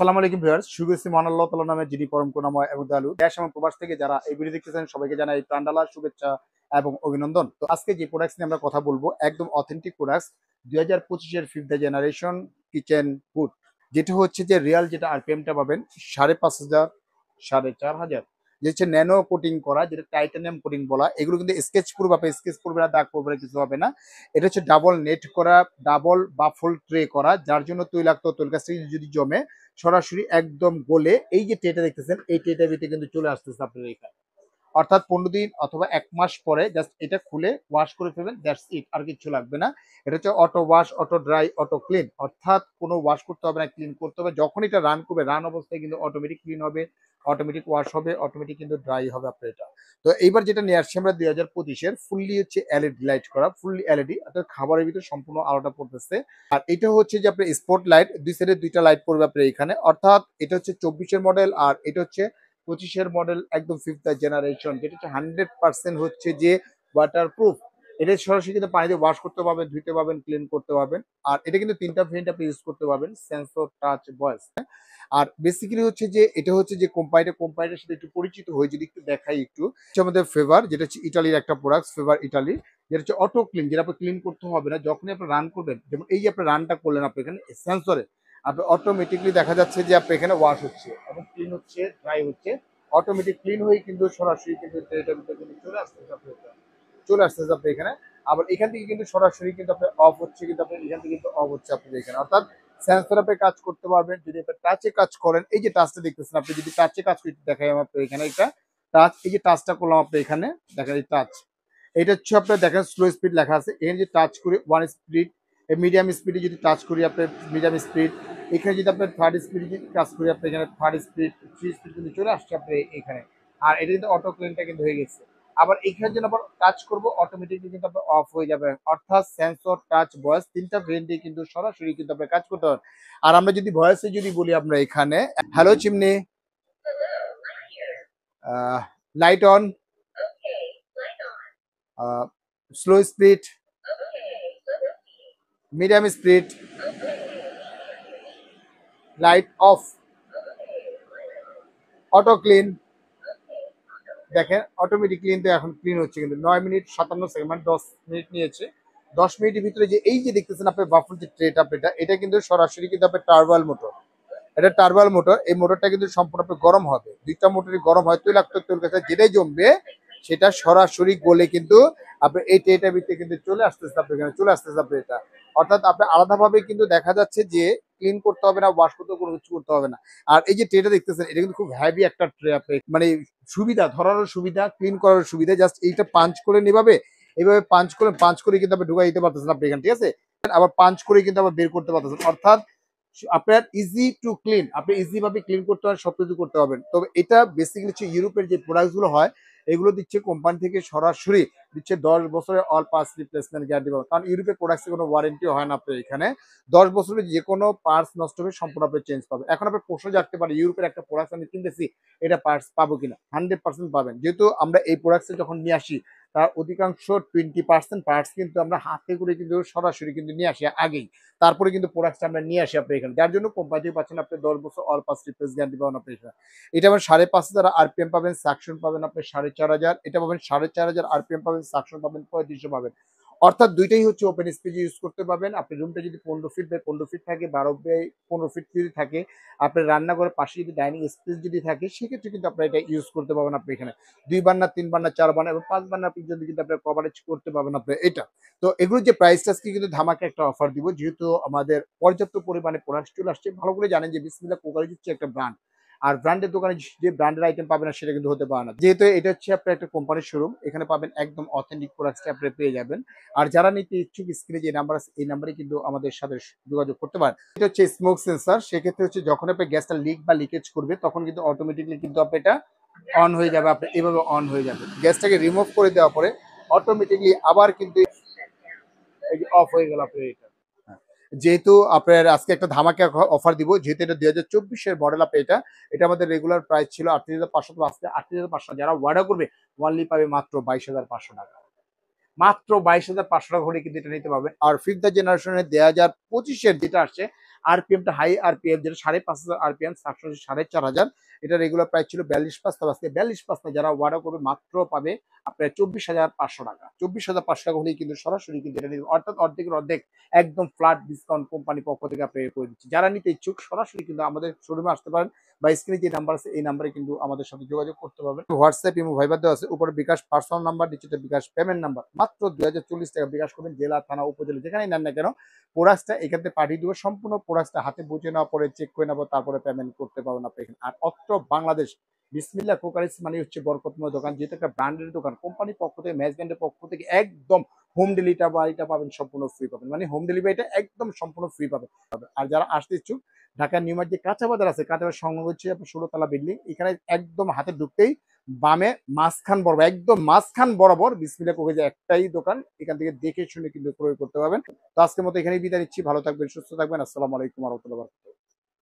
আসসালামু আলাইকুম ভিউয়ার্স, শুভেচ্ছা মহান আল্লাহ তাআলার নামে যিনি পরম করুণাময় এবং দয়ালু। দেশ এবং প্রবাস থেকে যারা এই ভিডিও দেখতেছেন সবাইকে জানাই প্রাণঢালা শুভেচ্ছা এবং অভিনন্দন। তো আজকে যে প্রোডাক্টস নিয়ে আমরা কথা বলবো একদম অথেন্টিক প্রোডাক্টস 2025 এর 5th জেনারেশন কিচেন হুড, যেটা হচ্ছে যে রিয়াল যেটা আরপিএমটা পাবেন 5,500 4,500, যে হচ্ছে ন্যানো কোটিং করা, যেটা টাইটানিয়াম কোটিং বলা। এগুলো কিন্তু স্কেচ প্রুফ, আপনি স্কেচ পড়বে না, দাগ পড়বে না, কিছু হবে না। এটা হচ্ছে ডাবল নেট করা, ডাবল বাফল ট্রে করা, যার জন্য তৈলাক্ত তৈল কাছ থেকে যদি জমে সরাসরি একদম গলে এই যে ট্রেটা দেখতেছেন এই ট্রেটার ভিতরে কিন্তু চলে আসতেছে আপনার এখানে। অর্থাৎ 15 দিন অথবা 1 মাস পরে জাস্ট এটা খুলে ওয়াশ করে ফেলবেন, দ্যাটস ইট, আর কিছু লাগবে না। এটা হচ্ছে auto wash, auto dry, auto clean, অর্থাৎ কোনো ওয়াশ করতে হবে না, ক্লিন করতে হবে। যখন এটা রান করবে, রান অবস্থায় কিন্তু অটোমেটিক ক্লিন হবে, অটোমেটিক ওয়াশ হবে, অটোমেটিক কিন্তু ড্রাই হবে আপনার এটা। তো এইবার যেটা নিয়ে আসছি আমরা 2025-এর ফুললি হচ্ছে এলইডি লাইট করা, ফুললি এলইডি, অর্থাৎ খাবারের ভিতরে সম্পূর্ণ আলোটা পড়তেছে। আর এটা হচ্ছে যে আপনার স্পট লাইট, দুই সাইডে দুইটা লাইট পড়বে আপনার এখানে। অর্থাৎ এটা হচ্ছে 24-এর মডেল আর এটা হচ্ছে 25-এর মডেল, একদম 5th জেনারেশন, যেটা হচ্ছে 100% হচ্ছে যে ওয়াটারপ্রুফ। এটা সরাসরি কিন্তু পানিতে ওয়াশ করতে পারবেন, ধুইতে পারবেন, ক্লিন করতে পারবেন। আর এটা কিন্তু তিনটা ভেরিয়েন্ট আপনি ইউজ করতে পারবেন, সেন্সর, টাচ, ভয়েস। আর বেসিক্যালি হচ্ছে যে এটা হচ্ছে যে কোম্পানিটার সাথে একটু পরিচিত হয়ে যদি একটু দেখাই একটু, হচ্ছে আমাদের ফেভার, যেটা হচ্ছে ইটালির একটা প্রোডাক্ট, ফেভার ইটালি, যেটা হচ্ছে অটো ক্লিন, যেটা আপনি ক্লিন করতে হবে না। যখনই আপনি রান করবেন, যেমন এই যে আপনি রানটা করলেন, আপনি এখানে সেন্সরে আপনি অটোমেটিকলি দেখা যাচ্ছে যে আপনি এখানে ওয়াশ হচ্ছে এবং ক্লিন হচ্ছে, ড্রাই হচ্ছে, অটোমেটিক ক্লিন হয়ে কিন্তু সরাসরি কিন্তু এটার ভিতরে কিন্তু চলে আসতেছে আপনি এখানে। আবার এখান থেকে কিন্তু সরাসরি কিন্তু আপনার অফ হচ্ছে, কিন্তু আপনার এখান থেকে কিন্তু অফ হচ্ছে আপনার এখানে। অর্থাৎ সেন্সর আপনি কাজ করতে পারবেন। যদি আপনি টাচে কাজ করেন, এই যে টাচটা দেখতেছেন, আপনি যদি টাচে কাজ করতে দেখাই আমার এখানে একটা টাচ, এই যে টাচটা করলাম আপনি এখানে দেখেন এই টাচ, এটা হচ্ছে আপনার দেখেন স্লো স্পিড লেখা আছে। এখানে যদি টাচ করি 1 স্পিড, মিডিয়াম স্পিডে যদি টাচ করি আপনার মিডিয়াম স্পিড, এখানে যদি আপনার 3rd স্পিডে যদি কাজ করি আপনি এখানে 3rd স্পিড, 3 স্পিড কিন্তু চলে আসছে আপনি এখানে। আর এটা কিন্তু অটো ক্লিনটা কিন্তু হয়ে গেছে। আবার এখানে যেন আবার টাচ করবো, অটোমেটিকলি কিন্তু আপনার অফ হয়ে যাবে। অর্থাৎ সেন্সর, টাচ, ভয়েস তিনটা ভেরিয়েন্টে কিন্তু সরাসরি কিন্তু আপনার কাজ করতে হবে। আর আমরা যদি ভয়েসে যদি বলি আমরা এখানে, hello chimney, light on, slow speed, medium speed, light off, auto clean, দেখেন অটোমেটিক ক্লিন তো এখন ক্লিন হচ্ছে কিন্তু 9 মিনিট 57 সেকেন্ড, মানে 10 মিনিট নিয়েছে। 10 মিনিটের ভিতরে যে এই যে দেখতেছেন আপনার বাফল যে ট্রেটা, এটা কিন্তু সরাসরি কিন্তু আপনার টার্বাল মোটর, এটা টার্বাল মোটর। এই মোটরটা কিন্তু সম্পূর্ণ আপনার গরম হবে, দুইটা মোটরই গরম হয়, তৈলাক্ত তৈল কাছে যেটাই জমবে সেটা সরাসরি গলে কিন্তু আপনার এই ট্রেটার ভিতরে কিন্তু চলে আসতেছে আপনার এখানে, চলে আসতেছে আপনার এটা। অর্থাৎ আপনার আলাদাভাবে কিন্তু দেখা যাচ্ছে যে ক্লিন করতে হবে না, ওয়াশ করতে কোনো কিছু করতে হবে না। আর এই যে ট্রেটা দেখতেছেন, এটা কিন্তু খুব হেভি একটা ট্রে, আপনি মানে সুবিধা, ধরারও সুবিধা, ক্লিন করার সুবিধা। জাস্ট এইটা পাঞ্চ করে নিভাবে, এইভাবে পাঞ্চ করে কিন্তু আপনি ঢুকাই দিতে পারতেছেন আপনি এখানে, ঠিক আছে। আবার পাঞ্চ করে কিন্তু আবার বের করতে পারতেছেন। অর্থাৎ আপনার ইজি টু ক্লিন, আপনি ইজি ভাবে ক্লিন করতে পারেন, সবকিছু করতে পারবেন। তবে এটা বেসিক্যালি হচ্ছে ইউরোপের যে প্রোডাক্ট গুলো হয়, এগুলো দিচ্ছে কোম্পানি থেকে সরাসরি দিচ্ছে 10 বছরের অল পার্টস রিপ্লেসমেন্ট গ্যারান্টি পাবেন। কারণ ইউরোপের প্রোডাক্টে কোনো ওয়ারেন্টি হয় না আপনার এখানে। 10 বছরের যে কোনো পার্টস নষ্ট হবে সম্পূর্ণ আপনি চেঞ্জ পাবেন। এখন আপনার প্রশ্ন জাগতে পারে, ইউরোপের একটা প্রোডাক্ট আমি কিনতেছি, এটা পার্টস পাবো কিনা? 100% পাবেন। যেহেতু আমরা এই প্রোডাক্টে যখন নিয়ে আসি, তার অধিকাংশ 20% পার্টস কিন্তু আমরা হাতে করে কিন্তু সরাসরি কিন্তু নিয়ে আসি আগেই, তারপরে কিন্তু প্রোডাক্টটা আমরা নিয়ে আসি আপনি এখানে। যার জন্য কোম্পানি থেকে পাচ্ছেন আপনি 10 বছর অল পাস রিপ্লেস গ্যারান্টি পাবেন আপনি এখানে। এটা আবার 5,500 আরপিএম পাবেন, সাকশন পাবেন আপনি 4,500, এটা পাবেন 4,500 আরপিএম পাবেন, সাকশন পাবেন 3500 পাবেন। অর্থাৎ দুইটাই হচ্ছে ওপেন স্পেস ইউজ করতে পারবেন। আপনি রুমটা যদি 15 ফিট বাই 15 ফিট থাকে, 12 বাই 15 ফিট যদি থাকে, আপনার রান্নাঘরের পাশে যদি ডাইনিং স্পেস যদি থাকে, সেক্ষেত্রে কিন্তু আপনার এটা ইউজ করতে পারবেন আপনি এখানে। 2 বার্নার, 3 বার্নার, 4 বার্নার এবং 5 বার্নার পর্যন্ত কিন্তু আপনার কভারেজ করতে পারবেন আপনি এটা। তো এগুলোর যে প্রাইসটা আজকে কিন্তু ধামাকা একটা অফার দিব, যেহেতু আমাদের পর্যাপ্ত পরিমাণে প্রোডাক্ট চলে আসছে। ভালো করে জানেন যে বিসমিল্লাহ কুকারিজ হচ্ছে একটা ব্র্যান্ড, আর ব্র্যান্ডের দোকানে যে ব্র্যান্ডের আইটেম পাবেন না সেটা কিন্তু হতে পারে না। যেহেতু এটা হচ্ছে আপনার একটা কোম্পানির শোরুম, এখানে পাবেন একদম অথেন্টিক প্রোডাক্টস আপনি পেয়ে যাবেন। আর যারা নিতে ইচ্ছুক, স্ক্রিনে যে নাম্বার আছে এই নাম্বারে কিন্তু আমাদের সাথে যোগাযোগ করতে পারেন। এটা হচ্ছে স্মোক সেন্সর, সেক্ষেত্রে হচ্ছে যখন আপনি গ্যাসটা লিক বা লিকেজ করবে তখন কিন্তু অটোমেটিকলি কিন্তু আপনি এটা অন হয়ে যাবে, আপনি এভাবে অন হয়ে যাবে। গ্যাসটাকে রিমুভ করে দেওয়ার পরে অটোমেটিকলি আবার কিন্তু অফ হয়ে গেল আপনার এটা। হ্যাঁ। যেহেতু আপনার আজকে একটা ধামাকা অফার দিব, যেহেতু এটা 2024-এর মডেল, আপনি এটা আমাদের রেগুলার প্রাইস ছিল 38,500, তো আজকে 38,500 যারা অর্ডার করবে ওয়ানলি পাবে মাত্র 22,500 টাকা। মাত্র 22,500 টাকা হলে কিন্তু এটা নিতে পারবেন। আর 5th জেনারেশনের 2025-এর যেটা আসছে আরপিএমটা হাই আরপিএম, যেটা 5,500 আরপিএম, সাকসেস 4,500। এটা রেগুলার প্রাইস ছিল 42,500, তবে আজকে 42,500 যারা অর্ডার করবে মাত্র পাবে আপনার 24,500 টাকা। 24,500 টাকা হলেই কিন্তু সরাসরি কিন্তু এটা নিবে, অর্থাৎ অর্ধেকের অর্ধেক একদম ফ্ল্যাট ডিসকাউন্ট কোম্পানির পক্ষ থেকে আপনি করে দিচ্ছি। যারা নিতে ইচ্ছুক সরাসরি কিন্তু আমাদের শোরুমে আসতে পারেন, বা স্ক্রিনে যে নাম্বার আছে এই নাম্বারে কিন্তু আমাদের সাথে যোগাযোগ করতে পারবেন। হোয়াটসঅ্যাপ ইমো ভাইবার দেওয়া আছে, উপরে বিকাশ পার্সোনাল নাম্বার, নিচে বিকাশ পেমেন্ট নাম্বার। মাত্র 2040 টাকা বিকাশ করবেন, জেলা থানা উপজেলা যেখানেই নেন না কেন প্রোডাক্টটা এখান থেকে পাঠিয়ে দেবো। সম্পূর্ণ প্রোডাক্টটা হাতে বুঝে নেওয়ার পরে চেক করে নেবো, তারপরে পেমেন্ট করতে পারবেন আপনি এখানে। আর অত্র বাংলাদেশ বিসমিল্লাহ কোকারিস মানে হচ্ছে বরকতময় দোকান, যেহেতু একটা ব্র্যান্ডের দোকান, কোম্পানির পক্ষ থেকে ম্যাচ ব্র্যান্ডের পক্ষ থেকে একদম হোম ডেলিভারিটা পাবেন সম্পূর্ণ ফ্রি পাবেন, মানে হোম ডেলিভারিটা একদম সম্পূর্ণ ফ্রি পাবেন। আর যারা আসতে ইচ্ছুক, ঢাকা নিউ মার্কেট যে কাঁচা বাজার আছে, কাঁচা বাজার সংলগ্ন হচ্ছে আপনার 16 তলা বিল্ডিং, এখানে একদম হাতে ঢুকতেই বামে মাঝখান বরাবর, একদম মাঝখান বরাবর বিসমিল্লাহ কোকারিস একটাই দোকান, এখান থেকে দেখে শুনে কিন্তু ক্রয় করতে পারবেন। তো আজকের মতো এখানেই বিদায় নিচ্ছি, ভালো থাকবেন, সুস্থ থাকবেন, আসসালামু আলাইকুম ওয়া রাহমাতুল্লাহি ওয়া বারাকাতুহু।